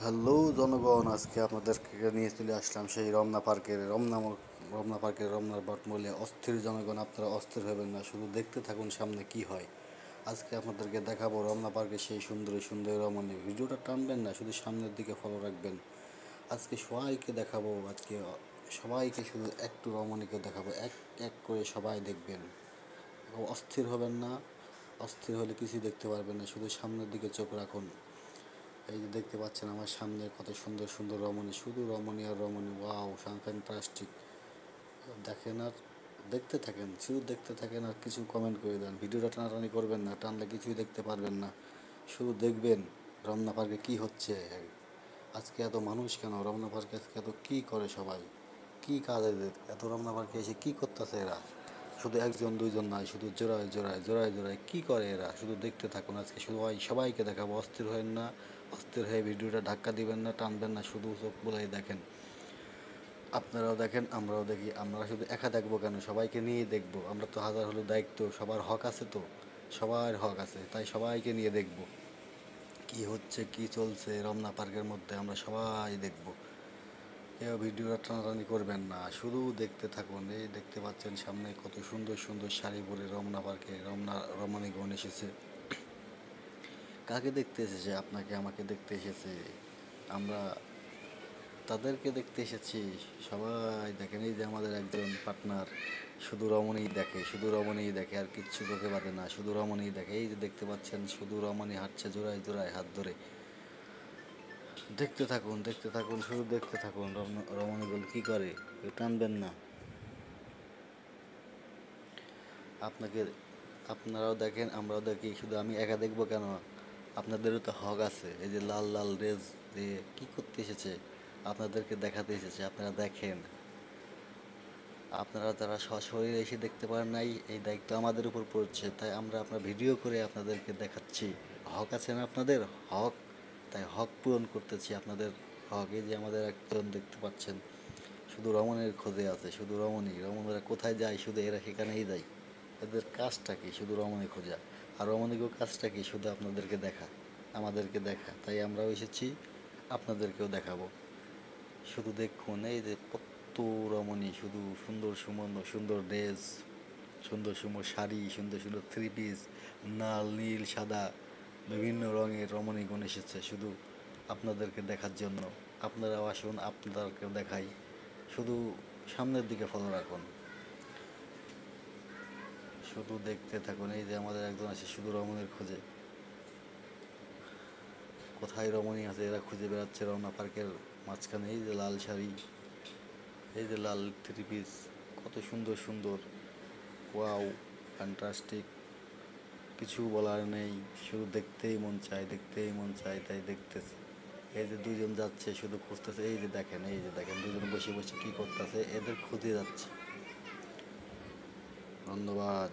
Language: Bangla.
হ্যালো জনগণ, আজকে আপনাদেরকে নিয়ে চলে আসলাম সেই রমনা পার্কের রমনার বটমূলে। অস্থির জনগণ, আপনারা অস্থির হবেন না, শুধু দেখতে থাকুন সামনে কি হয়। আজকে আপনাদেরকে দেখাবো রমনা পার্কের সেই সুন্দরী সুন্দরী রমণী। ভিডিওটা টানবেন না, শুধু সামনের দিকে ফলো রাখবেন। আজকে সবাইকে দেখাবো, সবাইকে শুধু একটু রমণীকে দেখাবো, এক এক করে সবাই দেখবেন। অস্থির হবেন না, অস্থির হলে কিছুই দেখতে পারবেন না, শুধু সামনের দিকে চোখ রাখুন। এই যে দেখতে পাচ্ছেন আমার সামনে কত সুন্দর সুন্দর রমণী, শুধু রমণী আর রমণী। Wow, fantastic. দেখেন আর দেখতে থাকেন, শুধু দেখতে থাকেন আর কিছু কমেন্ট করে দেন। ভিডিওটা টানাটানি করবেন না, টানলে কিছুই দেখতে পারবেন না, শুধু দেখবেন রমনা পার্কে কী হচ্ছে। আজকে এত মানুষ কেন রমনা পার্কে? আজকে এত কী করে সবাই? কী কাজ এদের এত? রমনা পার্কে এসে কী করতেছে এরা? শুধু একজন দুইজন নয়, শুধু জোড়ায় জোড়ায় জোড়ায় জোড়ায় কী করে এরা? শুধু দেখতে থাকুন, আজকে সবাইকে দেখাবো। অস্থির হবেন না, অস্থির হয়ে ভিডিওটা ধাক্কা দিবেন না, টানবেন না, শুধু চোখ বুলাই দেখেন। আপনারাও দেখেন, আমরাও দেখি। আমরা শুধু একা দেখবো কেন? সবাইকে নিয়েই দেখবো। আমরা তো হাজার হলো দায়িত্ব, সবার হক আছে তো, সবার হক আছে, তাই সবাইকে নিয়ে দেখবো কি হচ্ছে কি চলছে রমনা পার্কের মধ্যে, আমরা সবাই দেখবো। কেউ ভিডিওটা টানাটানি করবেন না, শুধু দেখতে থাকুন। এই দেখতে পাচ্ছেন সামনে কত সুন্দর সুন্দর শাড়ি পরে রমনা পার্কে রমণীগণ এসেছে। কাকে দেখতে এসেছে? আপনাকে আমাকে দেখতে এসেছে। আমরা তাদেরকে দেখতে এসেছি। সবাই দেখেন, এই যে আমাদের একজন পার্টনার, শুধু রমণীই দেখে, শুধু রমণীই দেখে, আর কিচ্ছু চোখে বাঁধে না, শুধু রমণীই দেখে। এই যে দেখতে পাচ্ছেন শুধু রমণী হাঁটছে জোড়ায় জোড়ায় হাত ধরে। দেখতে থাকুন, দেখতে থাকুন, শুধু দেখতে থাকুন রমণীগুলো কী করে। টানবেন না। আপনাকে আপনারাও দেখেন, আমরাও দেখি, শুধু আমি একা দেখবো কেন? আপনাদেরও তো হক আছে। এই যে লাল লাল ড্রেস দিয়ে কী করতে এসেছে? আপনাদেরকে দেখাতে এসেছে, আপনারা দেখেন। আপনারা যারা সশরীরে এসে দেখতে পারেন নাই, এই দায়িত্ব আমাদের উপর পড়ছে, তাই আমরা আপনার ভিডিও করে আপনাদেরকে দেখাচ্ছি। হক আছে না আপনাদের? হক, তাই হক পূরণ করতেছি আপনাদের হক। এই যে আমাদের একজন দেখতে পাচ্ছেন শুধু রমণীর খোঁজে আছে, শুধু রমণীরা কোথায় যায়? শুধু এরা সেখানেই যায়। এদের কাজটা কি? শুধু রমণী খোঁজা। আর রমণীকেও কাজটা কি? শুধু আপনাদেরকে দেখা, আমাদেরকে দেখা। তাই আমরাও এসেছি, আপনাদেরকেও দেখাবো। শুধু দেখুন, এই যে কত রমণী, শুধু সুন্দর সুমন সুন্দর ড্রেস, সুন্দর সুন্দর শাড়ি, সুন্দর সুন্দর থ্রি পিস, লাল নীল সাদা বিভিন্ন রঙের রমণীগণ এসেছে শুধু আপনাদেরকে দেখার জন্য। আপনারাও আসুন, আপনাদেরকেও দেখাই। শুধু সামনের দিকে ফলো রাখুন, শুধু দেখতে থাকুন। এই যে আমাদের একজন আছে শুধু রমণীর খোঁজে। কোথায় রমণী আছে এরা খুঁজে বেড়াচ্ছে রমনা পার্কের মাঝখানে। এই যে লাল শাড়ি, এই যে লাল থ্রি পিস, কত সুন্দর সুন্দর। Wow, fantastic. কিছু বলার নেই, শুধু দেখতেই মন চায়, দেখতেই মন চায়, তাই দেখতেছে। এই যে দুইজন যাচ্ছে শুধু খুঁজতেছে। এই যে দেখেন, এই যে দেখেন দুজন বসে বসে কী করতেছে, এদের খুঁজে যাচ্ছে। ধন্যবাদ।